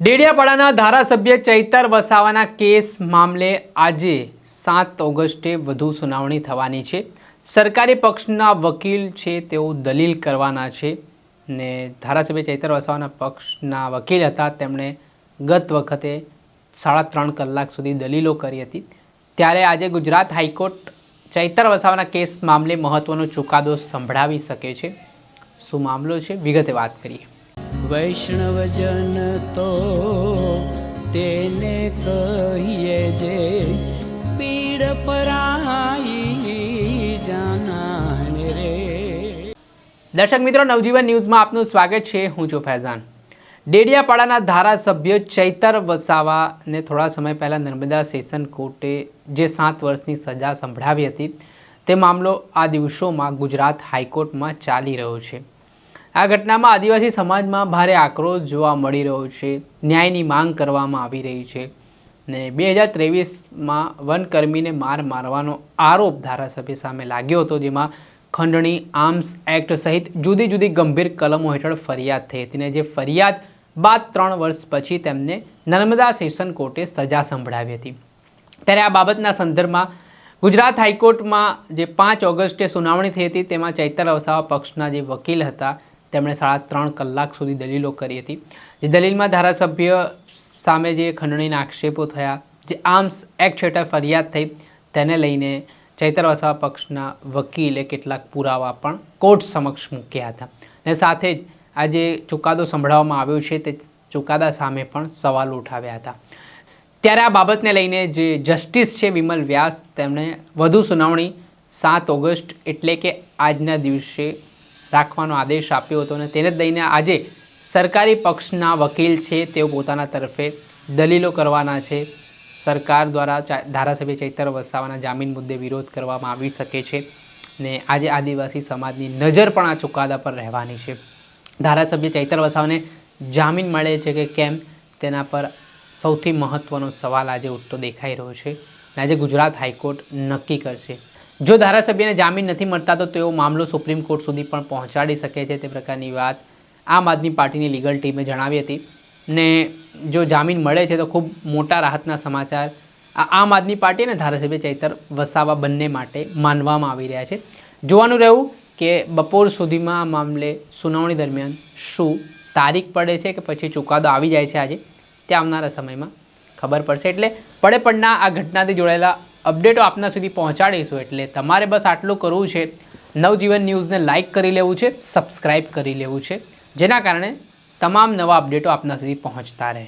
ડેડિયાપાડાના ધારાસભ્ય ચૈતર વસાવાના કેસ મામલે આજે 7 ઓગસ્ટે વધુ સુનાવણી થવાની છે। સરકારી પક્ષના વકીલ છે તેઓ દલીલ કરવાના છે ને ધારાસભ્ય ચૈતર વસાવાના પક્ષના વકીલ હતા, તેમણે ગત વખતે 3.5 કલાક સુધી દલીલો કરી હતી। ત્યારે આજે ગુજરાત હાઈકોર્ટ ચૈતર વસાવાના કેસ મામલે મહત્વનો ચુકાદો સંભળાવી શકે છે। શું મામલો છે, વિગતે વાત કરીએ। વૈષ્ણવજન તો તેને કહીએ જે પીડ પરાઈ જાનાને રે। દર્શક મિત્રો, નવજીવન ન્યૂઝમાં આપનું સ્વાગત છે। હું છું ફૈઝાન। ડેડિયાપાડાના ધારાસભ્ય ચૈતર વસાવાને થોડા સમય પહેલા નર્મદા સેશન કોર્ટે જે 7 વર્ષની સજા સંભળાવી હતી, તે મામલો આ દિવસોમાં ગુજરાત હાઈકોર્ટમાં ચાલી રહ્યો છે। આ ઘટનામાં આદિવાસી સમાજમાં ભારે આક્રોશ જોવા મળી રહ્યો છે। ન્યાયની માંગ કરવામાં આવી રહી છે ને 2023માં વનકર્મીને મારવાનો આરોપ ધારાસભ્ય સામે લાગ્યો હતો, જેમાં ખંડણી, આર્મ્સ એક્ટ સહિત જુદી જુદી ગંભીર કલમો હેઠળ ફરિયાદ થઈ હતી ને જે ફરિયાદ બાદ 3 વર્ષ પછી તેમને નર્મદા સેશન કોર્ટે સજા સંભળાવી હતી। ત્યારે આ બાબતના સંદર્ભમાં ગુજરાત હાઈકોર્ટમાં જે 5 ઓગસ્ટે સુનાવણી થઈ હતી, તેમાં ચૈતર વસાવા પક્ષના જે વકીલ હતા તેમણે 3.5 કલાક સુધી દલીલો કરી હતી। જે દલીલમાં ધારાસભ્ય સામે જે ખંડણીના આક્ષેપો થયા, જે આર્મ્સ એક્ટ હેઠળ ફરિયાદ થઈ, તેને લઈને ચૈતર વસાવા પક્ષના વકીલે કેટલાક પુરાવા પણ કોર્ટ સમક્ષ મૂક્યા હતા અને સાથે જ આ જે ચુકાદો સંભળાવવામાં આવ્યો છે તે ચુકાદા સામે પણ સવાલો ઉઠાવ્યા હતા। ત્યારે આ બાબતને લઈને જે જસ્ટિસ છે વિમલ વ્યાસ, તેમણે વધુ સુનાવણી 7 ઓગસ્ટ એટલે કે આજના દિવસે રાખવાનો આદેશ આપ્યો હતો અને તેને જ લઈને આજે સરકારી પક્ષના વકીલ છે તેઓ પોતાના તરફે દલીલો કરવાના છે। સરકાર દ્વારા ધારાસભ્ય ચૈતર વસાવાના જામીન મુદ્દે વિરોધ કરવામાં આવી શકે છે ને આજે આદિવાસી સમાજની નજર પણ આ ચુકાદા પર રહેવાની છે। ધારાસભ્ય ચૈતર વસાવાને જામીન મળે છે કે કેમ, તેના પર સૌથી મહત્ત્વનો સવાલ આજે ઉઠતો દેખાઈ રહ્યો છે અને આજે ગુજરાત હાઈકોર્ટ નક્કી કરશે। જો ધારાસભ્યને જામીન નથી મળતા તો તેઓ મામલો સુપ્રીમ કોર્ટ સુધી પણ પહોંચાડી શકે છે, તે પ્રકારની વાત આમ આદમી પાર્ટીની લીગલ ટીમે જણાવી હતી ને જો જામીન મળે છે તો ખૂબ મોટા રાહતના સમાચાર આમ આદમી પાર્ટી અને ધારાસભ્ય ચૈતર વસાવા બંને માટે માનવામાં આવી રહ્યા છે। જોવાનું રહ્યું કે બપોર સુધીમાં આ મામલે સુનાવણી દરમિયાન શું તારીખ પડે છે કે પછી ચુકાદો આવી જાય છે આજે, તે આવનારા સમયમાં ખબર પડશે। એટલે પડના આ ઘટનાથી જોડાયેલા અપડેટો આપના સુધી પહોંચાડીશું। એટલે તમારે બસ આટલું કરવું છે, નવજીવન ન્યૂઝને લાઇક કરી લેવું છે, સબસ્ક્રાઈબ કરી લેવું છે, જેના કારણે તમામ નવા અપડેટો આપના સુધી પહોંચતા રહે।